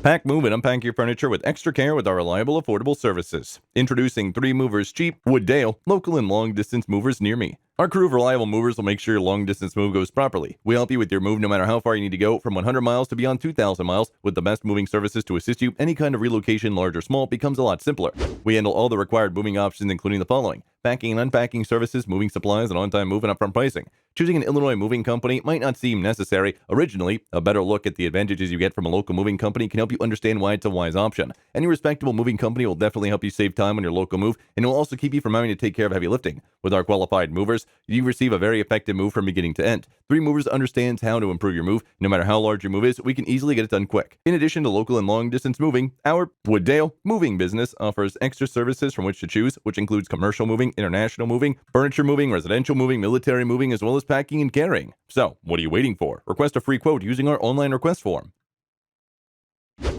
Pack, move, and unpack your furniture with extra care with our reliable, affordable services. Introducing 3 Movers Cheap, Wooddale, local and long-distance movers near me. Our crew of reliable movers will make sure your long-distance move goes properly. We help you with your move no matter how far you need to go, from 100 miles to beyond 2,000 miles, with the best moving services to assist you. Any kind of relocation, large or small, becomes a lot simpler. We handle all the required moving options, including the following: packing and unpacking services, moving supplies, and on-time move and upfront pricing. Choosing an Illinois moving company might not seem necessary. Originally, a better look at the advantages you get from a local moving company can help you understand why it's a wise option. Any respectable moving company will definitely help you save time on your local move, and will also keep you from having to take care of heavy lifting. With our qualified movers, you receive a very effective move from beginning to end. 3 Movers understands how to improve your move. No matter how large your move is, we can easily get it done quick. In addition to local and long-distance moving, our Wooddale moving business offers extra services from which to choose, which includes commercial moving, international moving, furniture moving, residential moving, military moving, as well as packing and carrying. So, what are you waiting for? Request a free quote using our online request form.